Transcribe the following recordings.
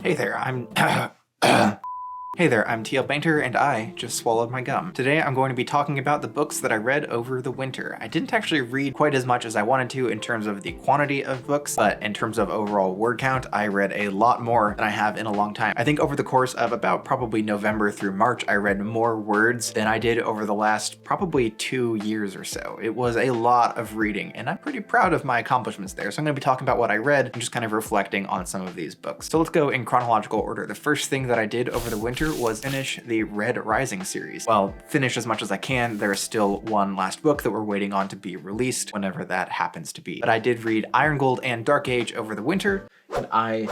Hey there, I'm Hey there, I'm TL Painter, and I just swallowed my gum. Today I'm going to be talking about the books that I read over the winter. I didn't actually read quite as much as I wanted to in terms of the quantity of books, but in terms of overall word count, I read a lot more than I have in a long time. I think over the course of about probably November through March, I read more words than I did over the last probably 2 years or so. It was a lot of reading, and I'm pretty proud of my accomplishments there. So I'm going to be talking about what I read and just kind of reflecting on some of these books. So let's go in chronological order. The first thing that I did over the winter was finish the Red Rising series. Well, finish as much as I can. There's still one last book that we're waiting on to be released whenever that happens to be. But I did read Iron Gold and Dark Age over the winter, and I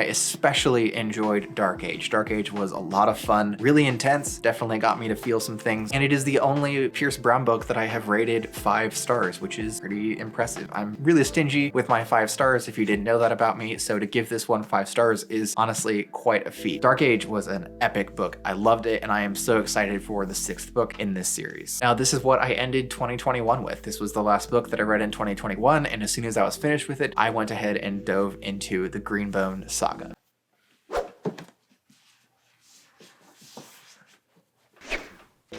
especially enjoyed Dark Age. Dark Age was a lot of fun, really intense, definitely got me to feel some things, and it is the only Pierce Brown book that I have rated 5 stars, which is pretty impressive. I'm really stingy with my 5 stars, if you didn't know that about me, so to give this one 5 stars is honestly quite a feat. Dark Age was an epic book. I loved it, and I am so excited for the 6th book in this series. Now, this is what I ended 2021 with. This was the last book that I read in 2021, and as soon as I was finished with it, I went ahead and dove into the Green Bone Saga.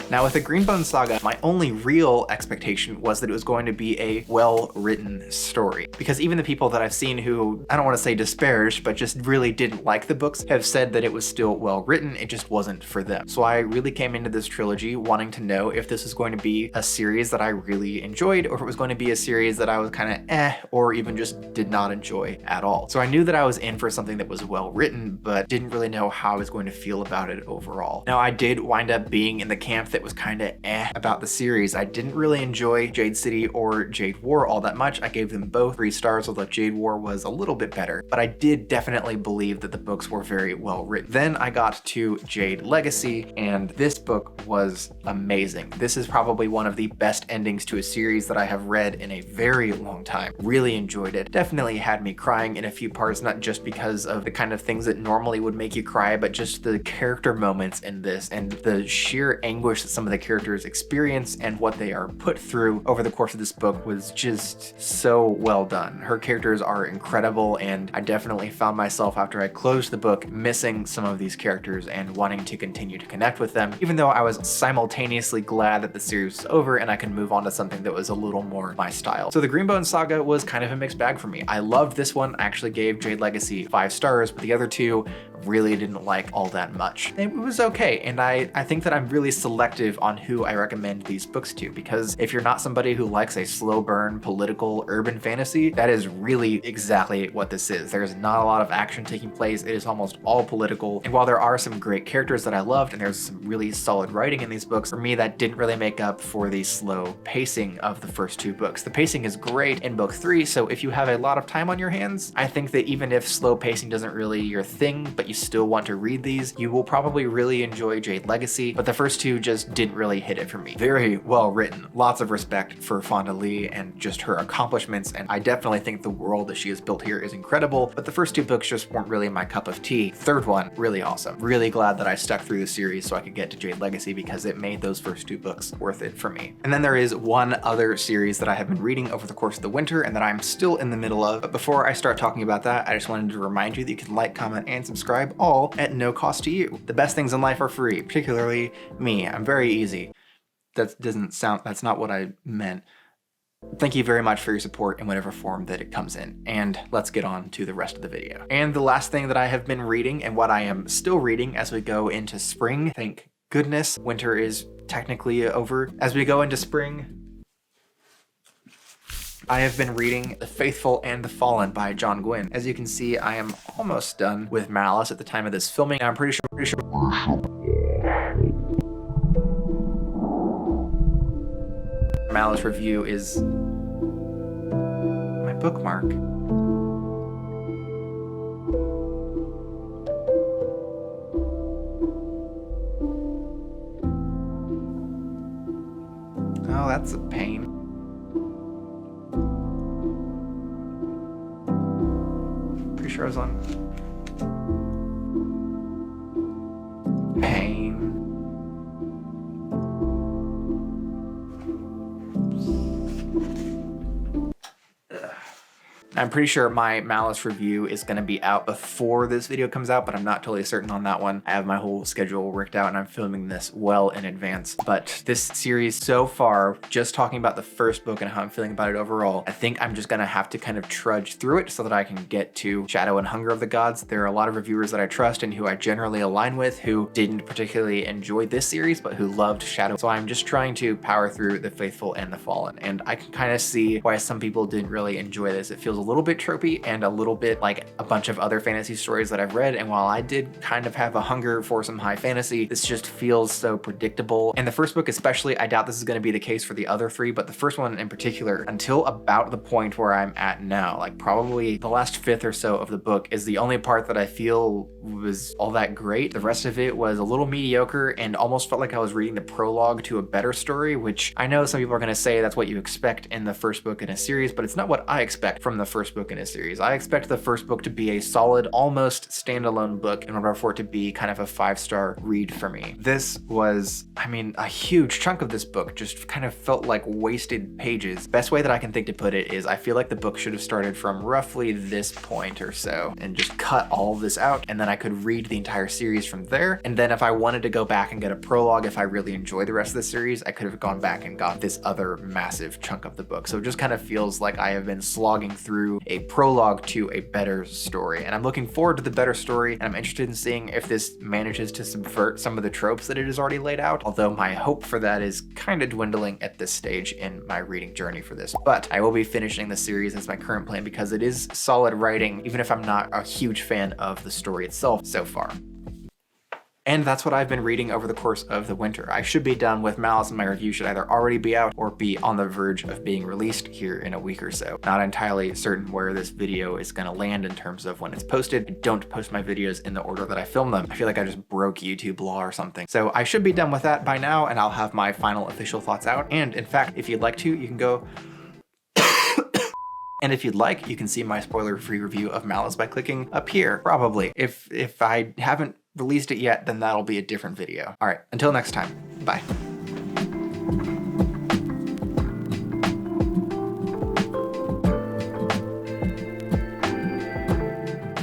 Now with the Green Bone Saga, my only real expectation was that it was going to be a well-written story. Because even the people that I've seen who, I don't want to say disparaged, but just really didn't like the books, have said that it was still well-written, it just wasn't for them. So I really came into this trilogy wanting to know if this was going to be a series that I really enjoyed, or if it was going to be a series that I was kind of or even just did not enjoy at all. So I knew that I was in for something that was well-written, but didn't really know how I was going to feel about it overall. Now I did wind up being in the camp that was kind of about the series. I didn't really enjoy Jade City or Jade War all that much. I gave them both 3 stars, although Jade War was a little bit better, but I did definitely believe that the books were very well written. Then I got to Jade Legacy, and this book was amazing. This is probably one of the best endings to a series that I have read in a very long time. Really enjoyed it. Definitely had me crying in a few parts, not just because of the kind of things that normally would make you cry, but just the character moments in this and the sheer anguish that some of the characters experience and what they are put through over the course of this book was just so well done. Her characters are incredible, and I definitely found myself after I closed the book missing some of these characters and wanting to continue to connect with them, even though I was simultaneously glad that the series was over and I could move on to something that was a little more my style. So the Green Bone Saga was kind of a mixed bag for me. I loved this one. I actually gave Jade Legacy 5 stars, but the other 2 really didn't like all that much. It was okay, and I think that I'm really selective on who I recommend these books to, because if you're not somebody who likes a slow burn political urban fantasy, that is really exactly what this is. There's not a lot of action taking place. It is almost all political, and while there are some great characters that I loved and there's some really solid writing in these books, for me that didn't really make up for the slow pacing of the first 2 books. The pacing is great in book 3, so if you have a lot of time on your hands, I think that even if slow pacing doesn't really your thing, but you still want to read these, you will probably really enjoy Jade Legacy, but the first 2 just didn't really hit it for me. Very well written. Lots of respect for Fonda Lee and just her accomplishments, and I definitely think the world that she has built here is incredible, but the first 2 books just weren't really my cup of tea. Third one, really awesome. Really glad that I stuck through the series so I could get to Jade Legacy, because it made those first 2 books worth it for me. And then there is one other series that I have been reading over the course of the winter and that I'm still in the middle of, but before I start talking about that, I just wanted to remind you that you can like, comment, and subscribe, all at no cost to you. The best things in life are free, particularly me. I'm very easy. That's not what I meant. Thank you very much for your support in whatever form that it comes in, and let's get on to the rest of the video. And the last thing that I have been reading, and what I am still reading as we go into spring, thank goodness, winter is technically over. As we go into spring, I have been reading The Faithful and the Fallen by John Gwynne. As you can see, I am almost done with Malice at the time of this filming. I'm pretty sure Malice review is my bookmark. Oh, that's a pain. Pretty sure I was on pain. I'm pretty sure my Malice review is going to be out before this video comes out, but I'm not totally certain on that one. I have my whole schedule worked out and I'm filming this well in advance. But this series so far, just talking about the first book and how I'm feeling about it overall, I think I'm just going to have to kind of trudge through it so that I can get to Shadow and Hunger of the Gods. There are a lot of reviewers that I trust and who I generally align with who didn't particularly enjoy this series, but who loved Shadow. So I'm just trying to power through The Faithful and The Fallen. And I can kind of see why some people didn't really enjoy this. It feels a little bit tropey and a little bit like a bunch of other fantasy stories that I've read. And while I did kind of have a hunger for some high fantasy, this just feels so predictable. And the first book especially, I doubt this is going to be the case for the other three, but the first one in particular, until about the point where I'm at now, like probably the last fifth or so of the book, is the only part that I feel was all that great. The rest of it was a little mediocre and almost felt like I was reading the prologue to a better story, which I know some people are going to say that's what you expect in the first book in a series, but it's not what I expect from the first book in a series. I expect the first book to be a solid, almost standalone book in order for it to be kind of a 5-star read for me. This was, I mean, a huge chunk of this book just kind of felt like wasted pages. Best way that I can think to put it is I feel like the book should have started from roughly this point or so and just cut all of this out, and then I could read the entire series from there. And then if I wanted to go back and get a prologue, if I really enjoy the rest of the series, I could have gone back and got this other massive chunk of the book. So it just kind of feels like I have been slogging through a prologue to a better story. And I'm looking forward to the better story, and I'm interested in seeing if this manages to subvert some of the tropes that it has already laid out, although my hope for that is kind of dwindling at this stage in my reading journey for this. But I will be finishing the series as my current plan because it is solid writing, even if I'm not a huge fan of the story itself so far. And that's what I've been reading over the course of the winter. I should be done with Malice, and my review should either already be out or be on the verge of being released here in a week or so. Not entirely certain where this video is gonna land in terms of when it's posted. I don't post my videos in the order that I film them. I feel like I just broke YouTube law or something. So I should be done with that by now, and I'll have my final official thoughts out. And in fact, if you'd like to, you can go and if you'd like, you can see my spoiler-free review of Malice by clicking up here, probably. If I haven't released it yet, then that'll be a different video. All right, until next time, bye.